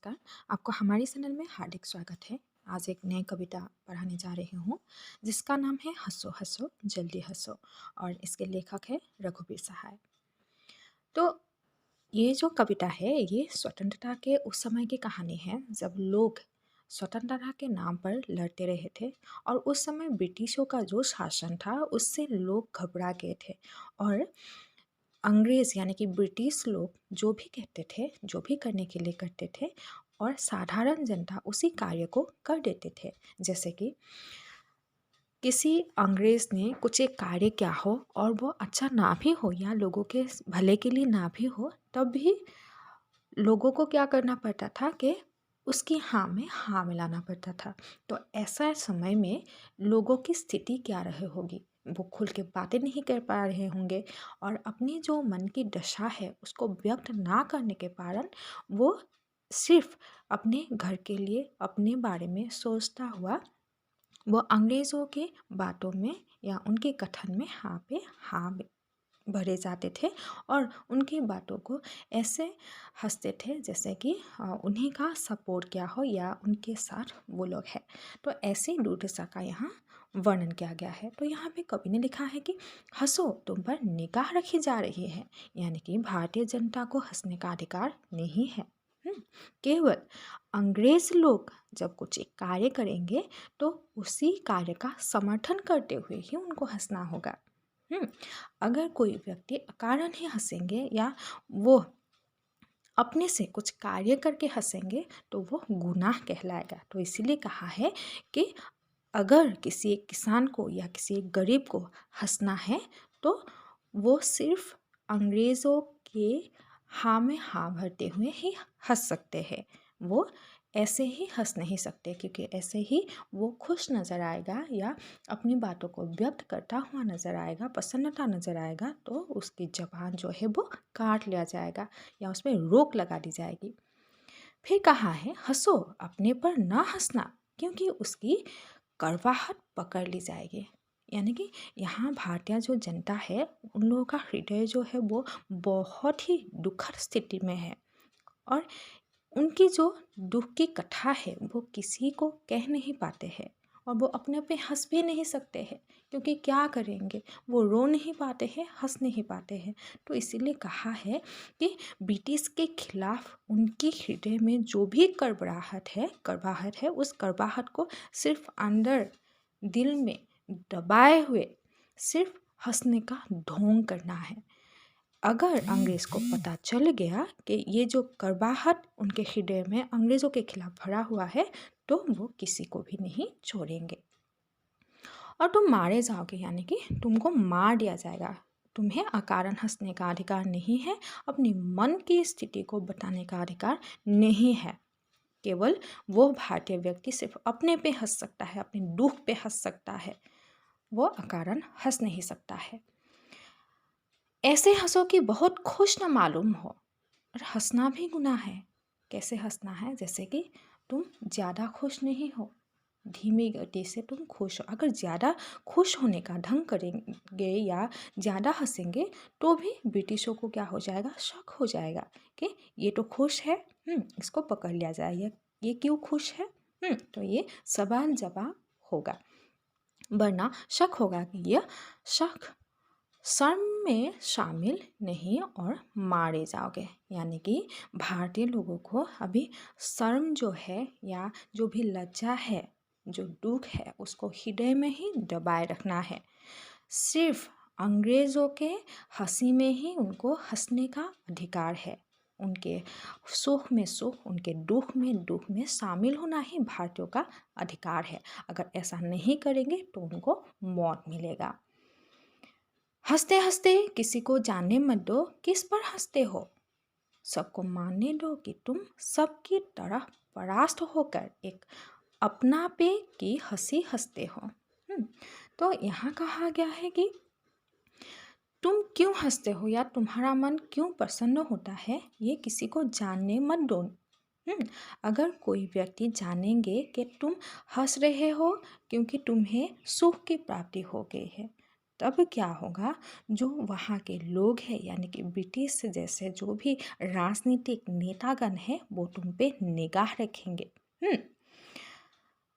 नमस्कार। आपको हमारे चैनल में हार्दिक स्वागत है। आज एक नई कविता पढ़ाने जा रही हूँ जिसका नाम है हंसो हंसो जल्दी हंसो और इसके लेखक है रघुवीर सहाय। तो ये जो कविता है ये स्वतंत्रता के उस समय की कहानी है जब लोग स्वतंत्रता के नाम पर लड़ते रहे थे और उस समय ब्रिटिशों का जो शासन था उससे लोग घबरा गए थे और अंग्रेज़ यानी कि ब्रिटिश लोग जो भी कहते थे, जो भी करने के लिए करते थे और साधारण जनता उसी कार्य को कर देते थे। जैसे कि किसी अंग्रेज़ ने कुछ एक कार्य किया हो और वो अच्छा ना भी हो या लोगों के भले के लिए ना भी हो, तब भी लोगों को क्या करना पड़ता था कि उसकी हाँ में हाँ मिलाना पड़ता था। तो ऐसा समय में लोगों की स्थिति क्या रही होगी, वो खुल के बातें नहीं कर पा रहे होंगे और अपनी जो मन की दशा है उसको व्यक्त ना करने के कारण वो सिर्फ अपने घर के लिए अपने बारे में सोचता हुआ वो अंग्रेज़ों के बातों में या उनके कथन में हाँ पे हाँ भरे जाते थे और उनकी बातों को ऐसे हंसते थे जैसे कि उन्हीं का सपोर्ट किया हो या उनके साथ वो लोग हैं। तो ऐसी दुर्दशा का यहाँ वर्णन किया गया है। तो यहाँ पे कवि ने लिखा है कि हंसो तुम पर निगाह रखी जा रही है, यानी कि भारतीय जनता को हंसने का अधिकार नहीं है। केवल अंग्रेज लोग जब कुछ एक कार्य करेंगे तो उसी कार्य का समर्थन करते हुए ही उनको हंसना होगा। अगर कोई व्यक्ति अकारण ही हंसेंगे या वो अपने से कुछ कार्य करके हंसेंगे तो वो गुनाह कहलाएगा। तो इसीलिए कहा है कि अगर किसी एक किसान को या किसी एक गरीब को हंसना है तो वो सिर्फ अंग्रेज़ों के हाँ में हाँ भरते हुए ही हंस सकते हैं। वो ऐसे ही हंस नहीं सकते क्योंकि ऐसे ही वो खुश नज़र आएगा या अपनी बातों को व्यक्त करता हुआ नज़र आएगा, प्रसन्नता नज़र आएगा, तो उसकी ज़बान जो है वो काट लिया जाएगा या उसमें रोक लगा दी जाएगी। फिर कहा है हंसो अपने पर ना हंसना क्योंकि उसकी कड़वाहट पकड़ ली जाएगी। यानी कि यहाँ भारतीय जो जनता है उन लोगों का हृदय जो है वो बहुत ही दुखद स्थिति में है और उनकी जो दुख की कथा है वो किसी को कह नहीं पाते हैं और वो अपने पे हंस भी नहीं सकते हैं क्योंकि क्या करेंगे, वो रो नहीं पाते हैं, हंस नहीं पाते हैं। तो इसीलिए कहा है कि ब्रिटिश के खिलाफ उनकी हृदय में जो भी कड़वाहट है उस कड़वाहट को सिर्फ अंदर दिल में दबाए हुए सिर्फ हंसने का ढोंग करना है। अगर अंग्रेज़ को पता चल गया कि ये जो कड़वाहट उनके हृदय में अंग्रेज़ों के खिलाफ भरा हुआ है तो वो किसी को भी नहीं छोड़ेंगे और तुम मारे जाओगे, यानी कि तुमको मार दिया जाएगा। तुम्हें अकारण हंसने का अधिकार नहीं है, अपनी मन की स्थिति को बताने का अधिकार नहीं है। केवल वो भारतीय व्यक्ति सिर्फ अपने पे हंस सकता है, अपने दुख पे हंस सकता है, वो अकारण हंस नहीं सकता है। ऐसे हंसो कि बहुत खुश न मालूम हो। और हंसना भी गुनाह है। कैसे हंसना है? जैसे कि तुम ज़्यादा खुश नहीं हो, धीमी गति से तुम खुश हो। अगर ज़्यादा खुश होने का ढंग करेंगे या ज़्यादा हंसेंगे तो भी ब्रिटिशों को क्या हो जाएगा, शक हो जाएगा कि ये तो खुश है, इसको पकड़ लिया जाए, ये क्यों खुश है। तो ये सवाल जवाब होगा, वरना शक होगा कि यह शक शर्म में शामिल नहीं और मारे जाओगे। यानी कि भारतीय लोगों को अभी शर्म जो है या जो भी लज्जा है, जो दुख है, उसको हृदय में ही दबाए रखना है। सिर्फ अंग्रेज़ों के हंसी में ही उनको हंसने का अधिकार है। उनके सुख में सुख, उनके दुख में शामिल होना ही भारतीयों का अधिकार है। अगर ऐसा नहीं करेंगे तो उनको मौत मिलेगा। हंसते हंसते किसी को जानने मत दो किस पर हंसते हो, सबको मानने दो कि तुम सबकी तरह परास्त होकर एक अपना पे की हंसी हंसते हो। तो यहाँ कहा गया है कि तुम क्यों हंसते हो या तुम्हारा मन क्यों प्रसन्न होता है, ये किसी को जानने मत दो। अगर कोई व्यक्ति जानेंगे कि तुम हंस रहे हो क्योंकि तुम्हें सुख की प्राप्ति हो गई है तब क्या होगा, जो वहाँ के लोग हैं यानी कि ब्रिटिश जैसे जो भी राजनीतिक नेतागण हैं वो तुम पे निगाह रखेंगे।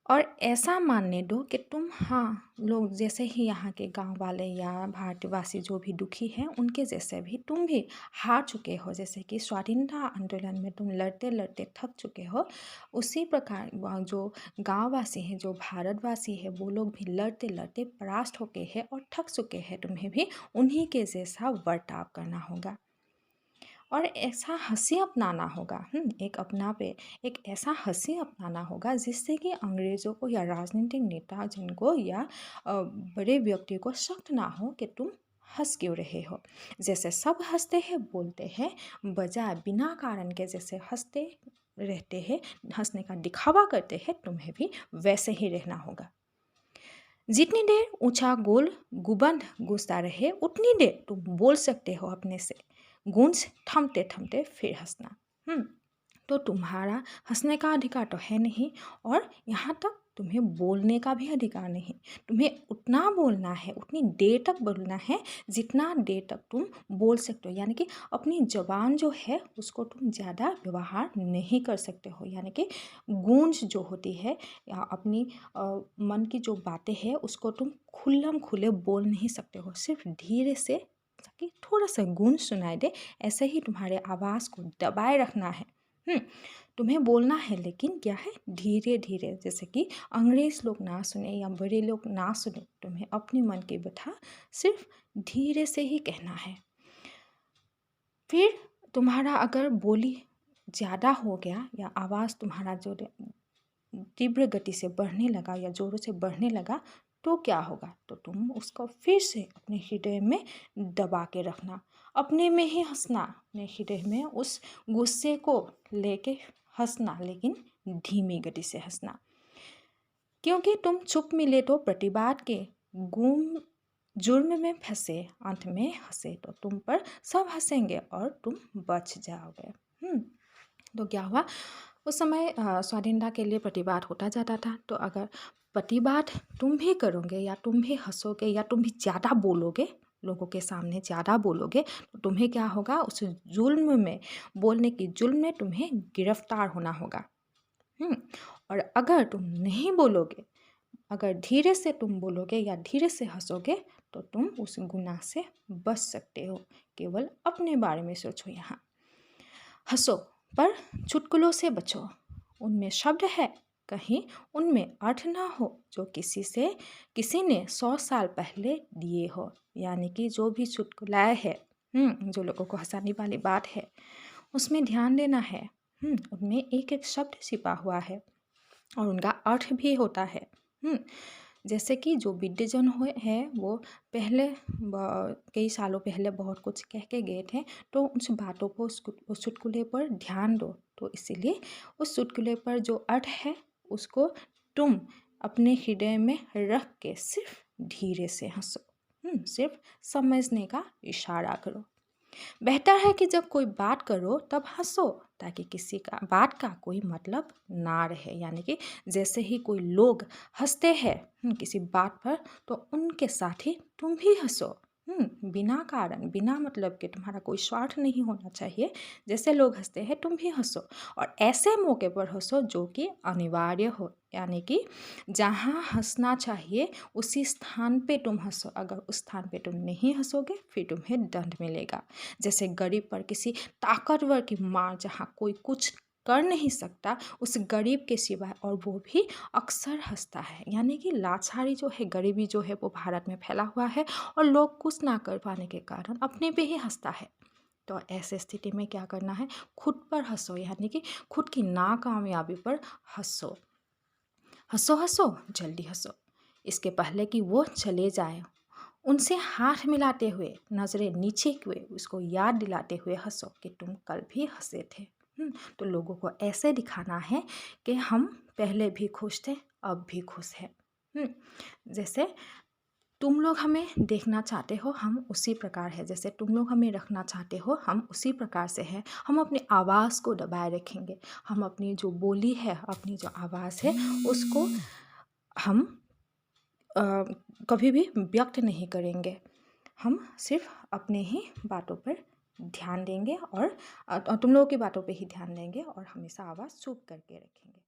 और ऐसा मानने दो कि तुम, हाँ, लोग जैसे ही यहाँ के गांव वाले या भारतवासी जो भी दुखी हैं उनके जैसे भी तुम भी हार चुके हो। जैसे कि स्वाधीनता आंदोलन में तुम लड़ते लड़ते थक चुके हो, उसी प्रकार जो गांववासी हैं, जो भारतवासी है, वो लोग भी लड़ते लड़ते परास्त होके हैं और थक चुके हैं। तुम्हें भी उन्हीं के जैसा बर्ताव करना होगा और ऐसा हंसी अपनाना होगा। एक ऐसा हंसी अपनाना होगा जिससे कि अंग्रेज़ों को या राजनीतिक नेता जिनको या बड़े व्यक्ति को शक ना हो कि तुम हंस क्यों रहे हो। जैसे सब हंसते हैं बोलते हैं, बजाय बिना कारण के जैसे हंसते रहते हैं, हंसने का दिखावा करते हैं, तुम्हें भी वैसे ही रहना होगा। जितनी देर ऊंचा गोल गुबंद गूंजता रहे उतनी देर तुम बोल सकते हो अपने से। गूंज थमते थमते फिर हंसना। तो तुम्हारा हंसने का अधिकार तो है नहीं, और यहाँ तक तुम्हें बोलने का भी अधिकार नहीं। तुम्हें उतना बोलना है, उतनी देर तक बोलना है जितना देर तक तुम बोल सकते हो। यानी कि अपनी जबान जो है उसको तुम ज़्यादा व्यवहार नहीं कर सकते हो। यानी कि गूंज जो होती है या अपनी मन की जो बातें हैं उसको तुम खुल्लम खुले बोल नहीं सकते हो। सिर्फ धीरे से, ताकि थोड़ा सा गूंज सुनाई दे, ऐसे ही तुम्हारे आवाज़ को दबाए रखना है। तुम्हें बोलना है, लेकिन क्या है, धीरे धीरे, जैसे कि अंग्रेज लोग ना सुने या बड़े लोग ना सुने। तुम्हें अपनी मन की बता सिर्फ धीरे से ही कहना है। फिर तुम्हारा अगर बोली ज़्यादा हो गया या आवाज़ तुम्हारा जो तीव्र गति से बढ़ने लगा या ज़ोरों से बढ़ने लगा, तो क्या होगा, तो तुम उसको फिर से अपने हृदय में दबा के रखना, अपने में ही हंसना, अपने हृदय में उस गुस्से को लेके हंसना, लेकिन धीमी गति से हंसना। क्योंकि तुम चुप मिले तो प्रतिवाद के गुम जुर्म में फंसे, अंत में हंसे तो तुम पर सब हंसेंगे और तुम बच जाओगे। तो क्या हुआ, उस समय स्वाधीनता के लिए प्रतिवाद होता जाता था। तो अगर प्रतिवाद तुम भी करोगे या तुम भी हंसोगे या तुम भी ज़्यादा बोलोगे, लोगों के सामने ज़्यादा बोलोगे, तो तुम्हें क्या होगा, उस जुल्म में, बोलने की जुल्म में तुम्हें गिरफ्तार होना होगा। और अगर तुम नहीं बोलोगे, अगर धीरे से तुम बोलोगे या धीरे से हंसोगे, तो तुम उस गुनाह से बच सकते हो। केवल अपने बारे में सोचो। यहाँ हंसो पर चुटकुलों से बचो। उनमें शब्द है, कहीं उनमें अर्थ ना हो जो किसी ने 100 साल पहले दिए हो। यानी कि जो भी चुटकुलाए है, जो लोगों को हंसाने वाली बात है, उसमें ध्यान देना है। उनमें एक एक शब्द छिपा हुआ है और उनका अर्थ भी होता है। जैसे कि जो विद्वजन है वो पहले कई सालों पहले बहुत कुछ कह के गए थे, तो उस बातों को उस चुटकुले पर ध्यान दो। तो इसीलिए उस चुटकुले पर जो अर्थ है उसको तुम अपने हृदय में रख के सिर्फ धीरे से हंसो। सिर्फ समझने का इशारा करो। बेहतर है कि जब कोई बात करो तब हंसो, ताकि किसी का बात का कोई मतलब ना रहे। यानी कि जैसे ही कोई लोग हंसते हैं किसी बात पर, तो उनके साथ ही तुम भी हंसो। बिना कारण, बिना मतलब के, तुम्हारा कोई स्वार्थ नहीं होना चाहिए। जैसे लोग हंसते हैं तुम भी हंसो, और ऐसे मौके पर हंसो जो कि अनिवार्य हो। यानी कि जहाँ हंसना चाहिए उसी स्थान पे तुम हंसो। अगर उस स्थान पे तुम नहीं हंसोगे फिर तुम्हें दंड मिलेगा। जैसे गरीब पर किसी ताकतवर की मार, जहाँ कोई कुछ कर नहीं सकता उस गरीब के सिवाय, और वो भी अक्सर हंसता है। यानी कि लाचारी जो है, गरीबी जो है, वो भारत में फैला हुआ है और लोग कुछ ना कर पाने के कारण अपने पे ही हंसता है। तो ऐसे स्थिति में क्या करना है, खुद पर हंसो। यानी कि खुद की नाकामयाबी पर हंसो। हंसो हंसो जल्दी हंसो, इसके पहले कि वो चले जाए। उनसे हाथ मिलाते हुए, नज़रें नीचे किए, उसको याद दिलाते हुए हंसो कि तुम कल भी हंसे थे। तो लोगों को ऐसे दिखाना है कि हम पहले भी खुश थे, अब भी खुश हैं। जैसे तुम लोग हमें देखना चाहते हो, हम उसी प्रकार है। जैसे तुम लोग हमें रखना चाहते हो, हम उसी प्रकार से हैं। हम अपनी आवाज़ को दबाए रखेंगे। हम अपनी जो बोली है, अपनी जो आवाज़ है, उसको हम कभी भी व्यक्त नहीं करेंगे। हम सिर्फ अपने ही बातों पर ध्यान देंगे और तुम लोगों की बातों पे ही ध्यान देंगे और हमेशा आवाज़ चुप करके रखेंगे।